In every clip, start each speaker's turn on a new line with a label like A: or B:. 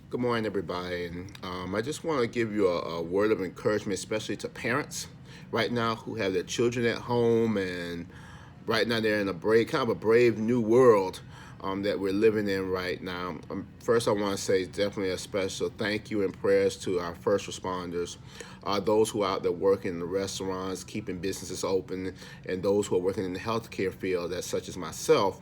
A: Good morning, everybody. And I just want to give you a word of encouragement, especially to parents right now who have their children at home, and right now they're in a kind of a brave new world that we're living in right now. First, I want to say definitely a special thank you and prayers to our first responders, those who are out there working in the restaurants, keeping businesses open, and those who are working in the healthcare field, as such as myself,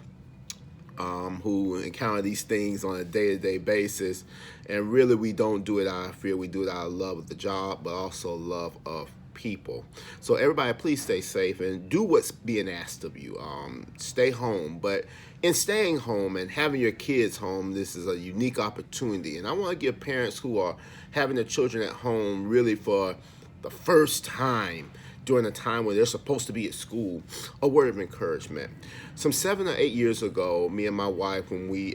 A: who encounter these things on a day-to-day basis. And really, we don't do it out of fear. We do it out of love of the job, but also love of people. So everybody, please stay safe and do what's being asked of you. Stay home, but in staying home and having your kids home, this is a unique opportunity. And I want to give parents who are having their children at home really for the first time during a time when they're supposed to be at school, a word of encouragement. Some 7 or 8 years ago, me and my wife,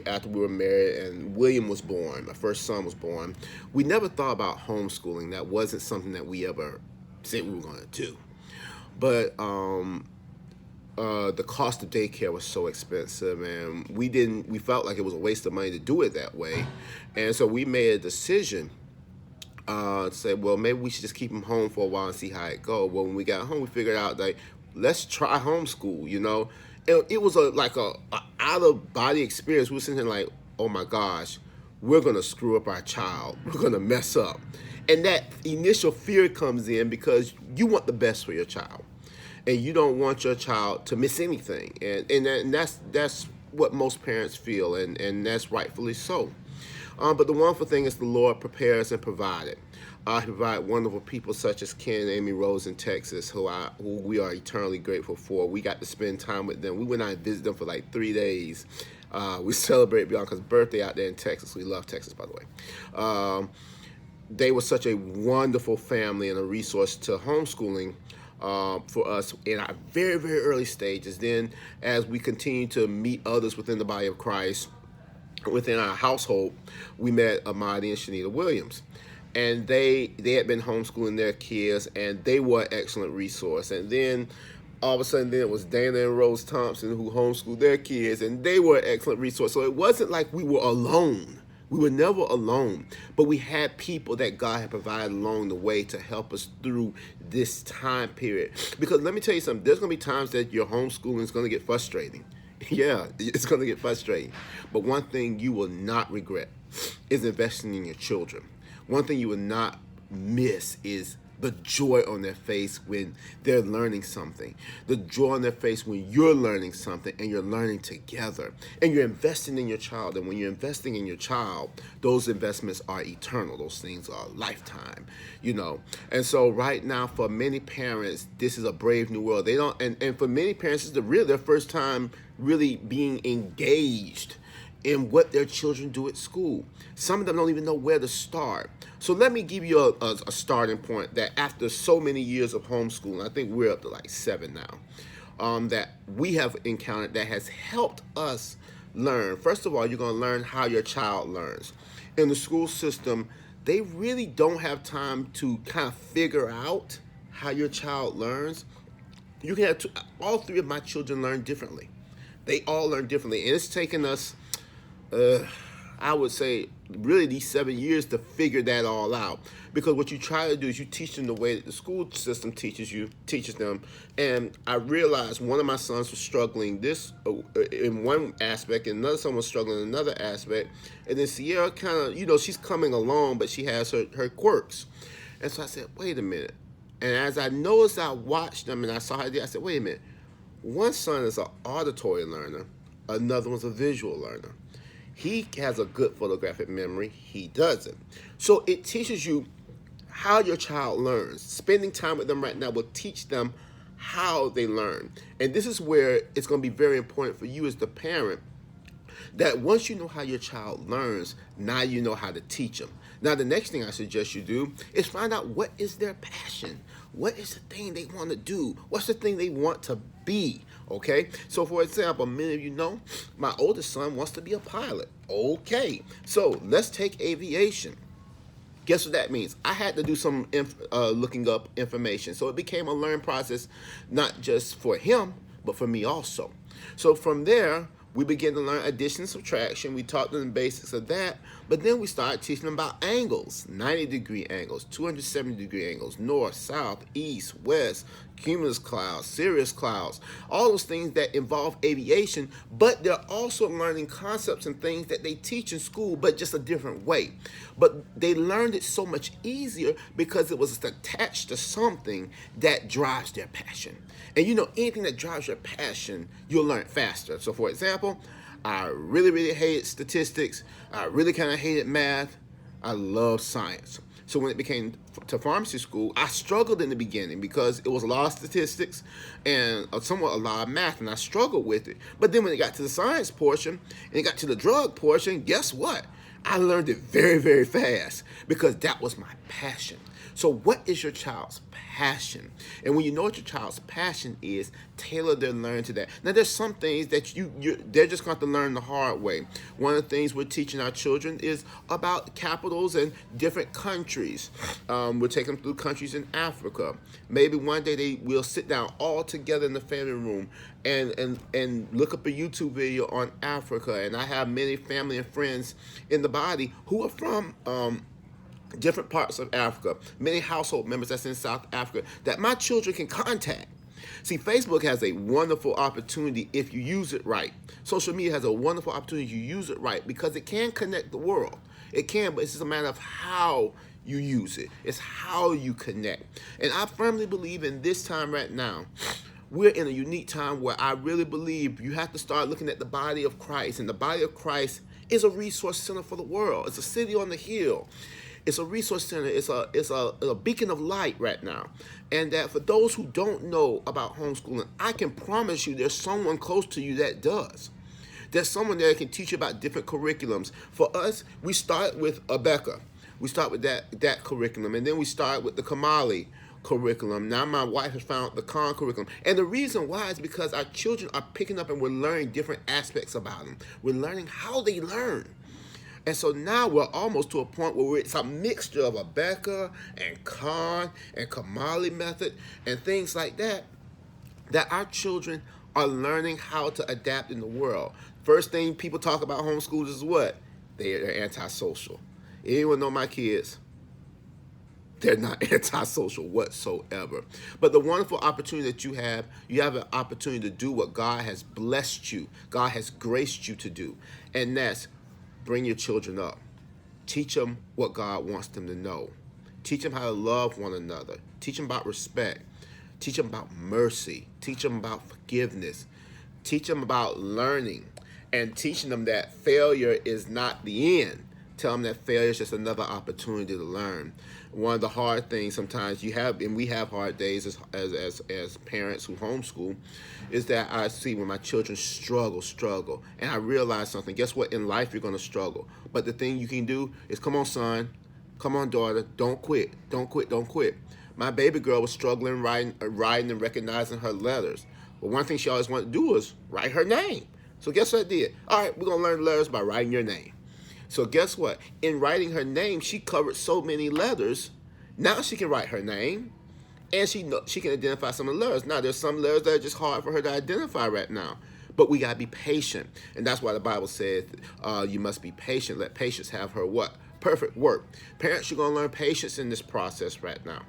A: after we were married and William was born, my first son was born, we never thought about homeschooling. That wasn't something that we ever said we were going to do. But the cost of daycare was so expensive, and we felt like it was a waste of money to do it that way. And so we made a decision say, well, maybe we should just keep him home for a while and see how it goes. Well, when we got home, we figured out that let's try homeschool. It was like a out of body experience. We were sitting there like, oh my gosh, we're gonna screw up our child. We're gonna mess up, and that initial fear comes in because you want the best for your child, and you don't want your child to miss anything, and that's what most parents feel, and that's rightfully so. But the wonderful thing is the Lord prepares and provided. He provided wonderful people such as Ken and Amy Rose in Texas, who we are eternally grateful for. We got to spend time with them. We went out and visited them for like 3 days. We celebrate Bianca's birthday out there in Texas. We love Texas, by the way. They were such a wonderful family and a resource to homeschooling for us in our very, very early stages. Then, as we continue to meet others within the body of Christ, within our household, we met Amadi and Shanita Williams. And they had been homeschooling their kids, and they were an excellent resource. And then all of a sudden, then it was Dana and Rose Thompson who homeschooled their kids, and they were an excellent resource. So it wasn't like we were alone. We were never alone, but we had people that God had provided along the way to help us through this time period. Because let me tell you something, there's going to be times that your homeschooling is going to get frustrating. Yeah, it's going to get frustrating. But one thing you will not regret is investing in your children. One thing you will not miss is the joy on their face when they're learning something. The joy on their face when you're learning something and you're learning together. And you're investing in your child. And when you're investing in your child, those investments are eternal. Those things are lifetime. And so right now, for many parents, this is a brave new world. They don't, and for many parents, it's their first time really being engaged in what their children do at school. Some of them don't even know where to start. So let me give you a starting point that after so many years of homeschooling, I think we're up to like 7 now, that we have encountered that has helped us learn. First of all, you're going to learn how your child learns. In the school system, they really don't have time to kind of figure out how your child learns. You can have all 3 of my children learn differently. They all learn differently, and it's taken us I would say really these 7 years to figure that all out. Because what you try to do is you teach them the way that the school system teaches them. And I realized one of my sons was struggling this in one aspect, and another son was struggling in another aspect. And then Sierra kind of, she's coming along, but she has her quirks. And so I said, wait a minute. And as I noticed, I watched them and I saw how they did, I said, wait a minute. One son is an auditory learner, another one's a visual learner. He has a good photographic memory. He doesn't. So it teaches you how your child learns. Spending time with them right now will teach them how they learn. And this is where it's going to be very important for you as the parent, that once you know how your child learns, now you know how to teach them. Now, the next thing I suggest you do is find out what is their passion. What is the thing they want to do? What's the thing they want to be? Okay? So, for example, many of you know my oldest son wants to be a pilot. Okay. So, let's take aviation. Guess what that means? I had to do some looking up information. So, it became a learning process, not just for him, but for me also. So, from there, We began to learn addition and subtraction. We taught them the basics of that, but then we started teaching them about angles, 90-degree angles, 270-degree angles, north, south, east, west, cumulus clouds, cirrus clouds, all those things that involve aviation, but they're also learning concepts and things that they teach in school, but just a different way. But they learned it so much easier because it was attached to something that drives their passion. And you know, anything that drives your passion, you'll learn faster. So for example, I really hated statistics. I really kind of hated math. I love science. So when it became to pharmacy school, I struggled in the beginning because it was a lot of statistics and somewhat a lot of math, and I struggled with it. But then when it got to the science portion and it got to the drug portion, guess what? I learned it very fast because that was my passion. So what is your child's passion? And when you know what your child's passion is, tailor their learning to that. Now, there's some things that they're just going to learn the hard way. One of the things we're teaching our children is about capitals and different countries. We're taking them through countries in Africa. Maybe one day we'll sit down all together in the family room and look up a YouTube video on Africa. And I have many family and friends in the body who are from different parts of Africa, many household members that's in South Africa that my children can contact. See, Facebook has a wonderful opportunity if you use it right. Social media has a wonderful opportunity if you use it right because it can connect the world. It can, but it's just a matter of how you use it. It's how you connect. And I firmly believe in this time right now, we're in a unique time where I really believe you have to start looking at the body of Christ. And the body of Christ is a resource center for the world. It's a city on the hill. It's a resource center. It's a beacon of light right now. And that for those who don't know about homeschooling, I can promise you there's someone close to you that does. There's someone there that can teach you about different curriculums. For us, we start with Abeka. We start with that curriculum. And then we start with the Kamali curriculum. Now my wife has found the Khan curriculum. And the reason why is because our children are picking up and we're learning different aspects about them. We're learning how they learn. And so now we're almost to a point where it's a mixture of Abeka and Khan and Kamali method and things like that, that our children are learning how to adapt in the world. First thing people talk about homeschoolers is what? They're antisocial. Anyone know my kids? They're not antisocial whatsoever. But the wonderful opportunity that you have an opportunity to do what God has blessed you, God has graced you to do. And that's bring your children up. Teach them what God wants them to know. Teach them how to love one another. Teach them about respect. Teach them about mercy. Teach them about forgiveness. Teach them about learning. And teaching them that failure is not the end. Tell them that failure is just another opportunity to learn. One of the hard things sometimes you have, and we have hard days as parents who homeschool, is that I see when my children struggle, and I realize something. Guess what? In life, you're going to struggle. But the thing you can do is, come on, son. Come on, daughter. Don't quit. Don't quit. My baby girl was struggling writing and recognizing her letters. But one thing she always wanted to do was write her name. So guess what I did? All right, we're going to learn letters by writing your name. So guess what? In writing her name, she covered so many letters. Now she can write her name, and she can identify some of the letters. Now, there's some letters that are just hard for her to identify right now. But we got to be patient. And that's why the Bible says you must be patient. Let patience have her what? Perfect work. Parents, you're going to learn patience in this process right now.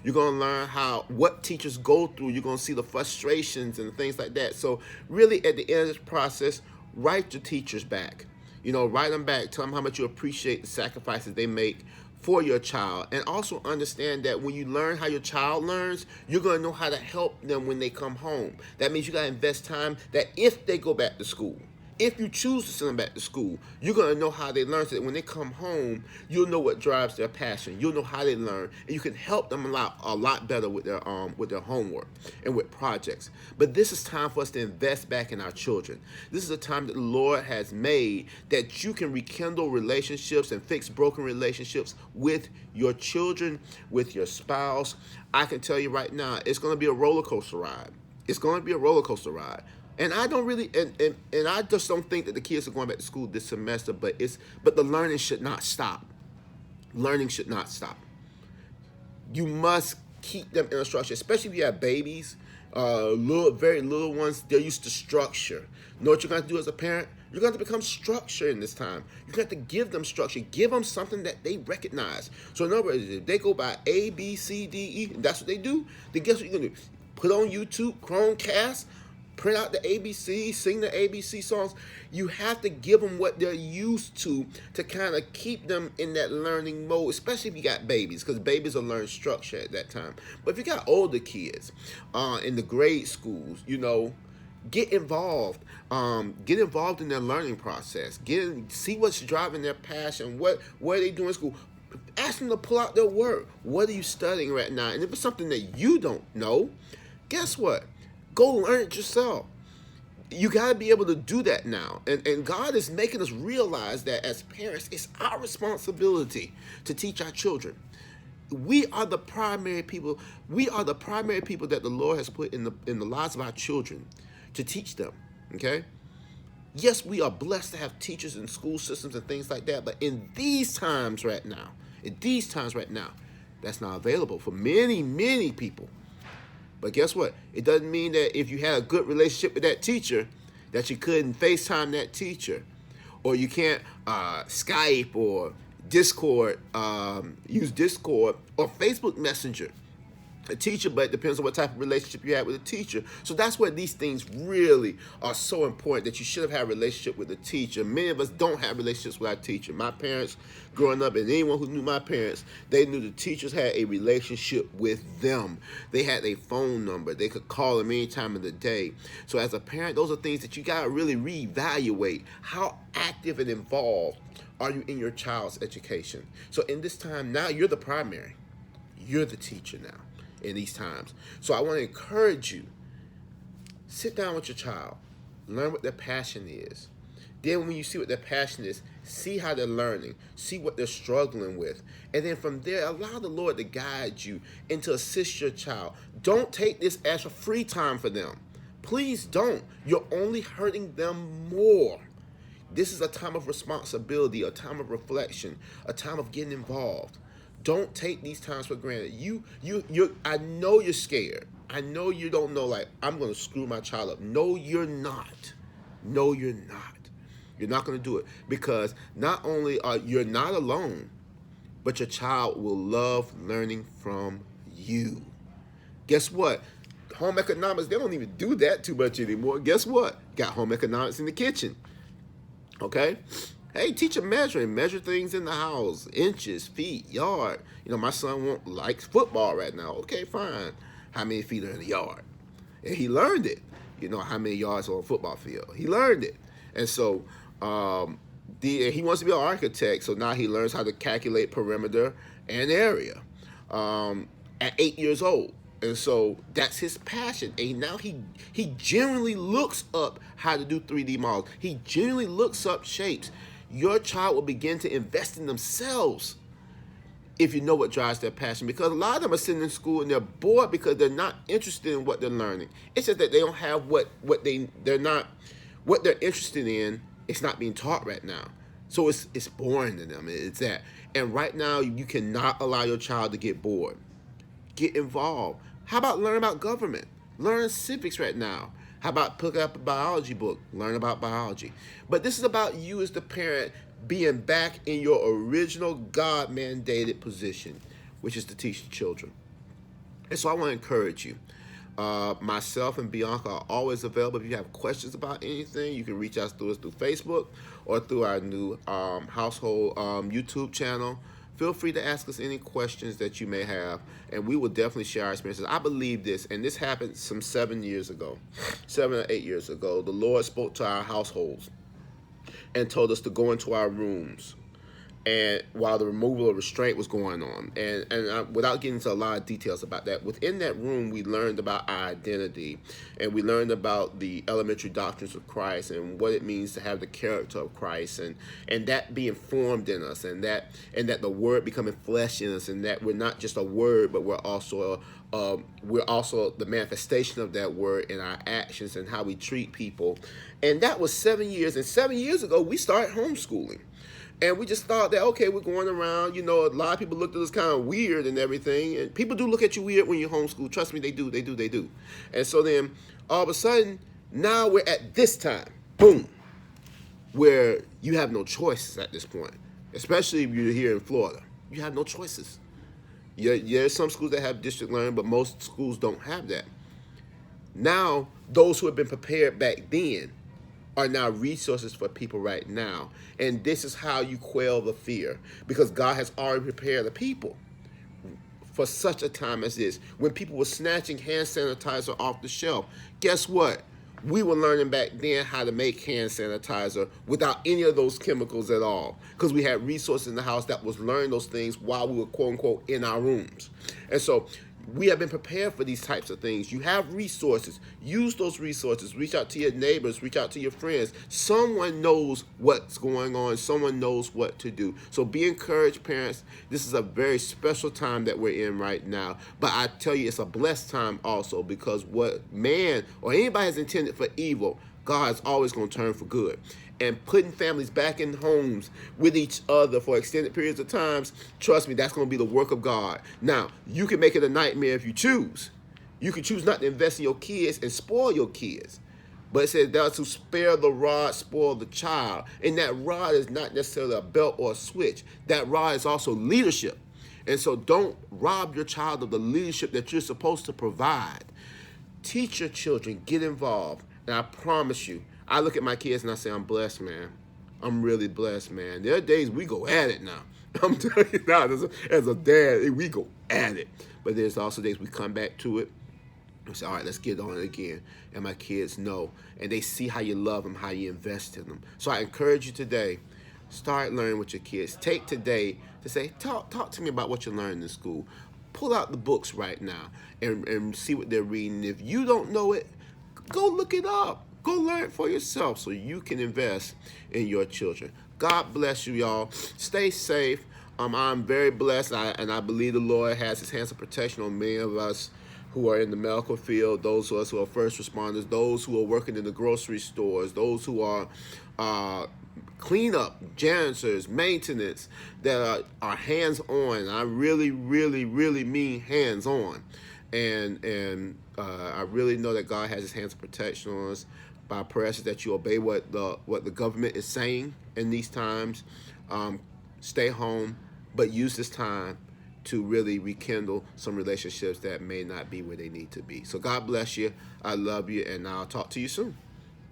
A: You're going to learn what teachers go through. You're going to see the frustrations and things like that. So really, at the end of this process, write your teachers back. You know, write them back. Tell them how much you appreciate the sacrifices they make for your child. And also understand that when you learn how your child learns, you're going to know how to help them when they come home. That means you got to invest time that if they go back to school, if you choose to send them back to school, you're going to know how they learn so that when they come home, you'll know what drives their passion. You'll know how they learn, and you can help them a lot better with their homework and with projects. But this is time for us to invest back in our children. This is a time that the Lord has made that you can rekindle relationships and fix broken relationships with your children, with your spouse. I can tell you right now, it's going to be a roller coaster ride. It's going to be a roller coaster ride. And I don't really, and I just don't think that the kids are going back to school this semester, but the learning should not stop. Learning should not stop. You must keep them in instruction, especially if you have babies. Very little ones, they're used to structure. You know what you're going to do as a parent? You're going to become structure in this time. You're going to have to give them structure. Give them something that they recognize. So in other words, if they go by A, B, C, D, E, and that's what they do, then guess what you're going to do? Put on YouTube, Chromecast, print out the ABC, sing the ABC songs. You have to give them what they're used to kind of keep them in that learning mode, especially if you got babies, because babies will learn structure at that time. But if you got older kids in the grade schools, get involved. Get involved in their learning process. See what's driving their passion. What are they doing in school? Ask them to pull out their work. What are you studying right now? And if it's something that you don't know, guess what? Go learn it yourself. You got to be able to do that now. And God is making us realize that as parents, it's our responsibility to teach our children. We are the primary people. We are the primary people that the Lord has put in the lives of our children to teach them. Okay? Yes, we are blessed to have teachers and school systems and things like that. But in these times right now, that's not available for many, many people. But guess what? It doesn't mean that if you had a good relationship with that teacher, that you couldn't FaceTime that teacher, or you can't Skype or Discord, use Discord or Facebook Messenger. A teacher, but it depends on what type of relationship you have with a teacher. So that's where these things really are so important, that you should have had a relationship with a teacher. Many of us don't have relationships with our teacher. My parents growing up, and anyone who knew my parents, they knew the teachers had a relationship with them. They had a phone number. They could call them any time of the day. So as a parent, those are things that you got to really reevaluate. How active and involved are you in your child's education? So in this time, now you're the primary. You're the teacher now in these times. So I want to encourage you, sit down with your child, learn what their passion is. Then when you see what their passion is, see how they're learning, see what they're struggling with. And then from there, allow the Lord to guide you and to assist your child. Don't take this as a free time for them. Please don't. You're only hurting them more. This is a time of responsibility, a time of reflection, a time of getting involved. Don't take these times for granted. I know you're scared. I know you don't know, like, I'm going to screw my child up. No, you're not. No, you're not. You're not going to do it, because not only are you're not alone, but your child will love learning from you. Guess what? Home economics, they don't even do that too much anymore. Guess what? Got home economics in the kitchen. Okay? Hey, teach them measuring. Measure things in the house. Inches, feet, yard. My son likes football right now. Okay, fine. How many feet are in the yard? And he learned it. How many yards on a football field. He learned it. And so he wants to be an architect. So now he learns how to calculate perimeter and area at 8 years old. And so that's his passion. And now he generally looks up how to do 3D models. He generally looks up shapes. Your child will begin to invest in themselves if you know what drives their passion. Because a lot of them are sitting in school and they're bored because they're not interested in what they're learning. It's just that they don't have what they're interested in. It's not being taught right now. So it's boring to them. It's that. And right now, you cannot allow your child to get bored. Get involved. How about learn about government? Learn civics right now. How about pick up a biology book? Learn about biology. But this is about you as the parent being back in your original God-mandated position, which is to teach the children. And so I want to encourage you. Myself and Bianca are always available. If you have questions about anything, you can reach out to us through Facebook or through our new household YouTube channel. Feel free to ask us any questions that you may have, and we will definitely share our experiences. I believe this, and this happened some 7 years ago, 7 or 8 years ago. The Lord spoke to our households and told us to go into our rooms, and while the removal of restraint was going on, and without getting into a lot of details about that, within that room we learned about our identity, and we learned about the elementary doctrines of Christ and what it means to have the character of Christ, and that being formed in us, and that the word becoming flesh in us, and that we're not just a word, but we're also the manifestation of that word in our actions and how we treat people. And that was 7 years, and 7 years ago we started homeschooling. And we just thought that, okay, we're going around, a lot of people looked at us kind of weird and everything. And people do look at you weird when you're homeschooled. Trust me, they do, they do, they do. And so then all of a sudden, now we're at this time, boom, where you have no choices at this point, especially if you're here in Florida. You have no choices. Yeah, there's some schools that have district learning, but most schools don't have that. Now, those who have been prepared back then are now resources for people right now. And this is how you quell the fear, because God has already prepared the people for such a time as this. When people were snatching hand sanitizer off the shelf, guess what? We were learning back then how to make hand sanitizer without any of those chemicals at all, because we had resources in the house that was learning those things while we were, quote unquote, in our rooms. And so we have been prepared for these types of things. You have resources. Use those resources. Reach out to your neighbors. Reach out to your friends. Someone knows what's going on. Someone knows what to do. So be encouraged, parents. This is a very special time that we're in right now. But I tell you, it's a blessed time also, because what man or anybody has intended for evil, God's always going to turn for good. And putting families back in homes with each other for extended periods of times, trust me, that's going to be the work of God. Now, you can make it a nightmare if you choose. You can choose not to invest in your kids and spoil your kids. But it says, thou to spare the rod, spoil the child. And that rod is not necessarily a belt or a switch. That rod is also leadership. And so don't rob your child of the leadership that you're supposed to provide. Teach your children, get involved. And I promise you, I look at my kids and I say, I'm blessed, man. I'm really blessed, man. There are days we go at it now. I'm telling you now, as a dad, we go at it. But there's also days we come back to it and say, all right, let's get on it again. And my kids know. And they see how you love them, how you invest in them. So I encourage you today, start learning with your kids. Take today to say, talk to me about what you learned in school. Pull out the books right now and see what they're reading. If you don't know it, go look it up. Go learn it for yourself so you can invest in your children. God bless you, y'all. Stay safe. I'm very blessed, and I believe the Lord has his hands of protection on many of us who are in the medical field, those of us who are first responders, those who are working in the grocery stores, those who are cleanup, janitors, maintenance, that are hands-on. I really, really, really mean hands-on. And I really know that God has his hands of protection on us. My prayer is that you obey what the government is saying in these times. Stay home, but use this time to really rekindle some relationships that may not be where they need to be. So God bless you. I love you, and I'll talk to you soon.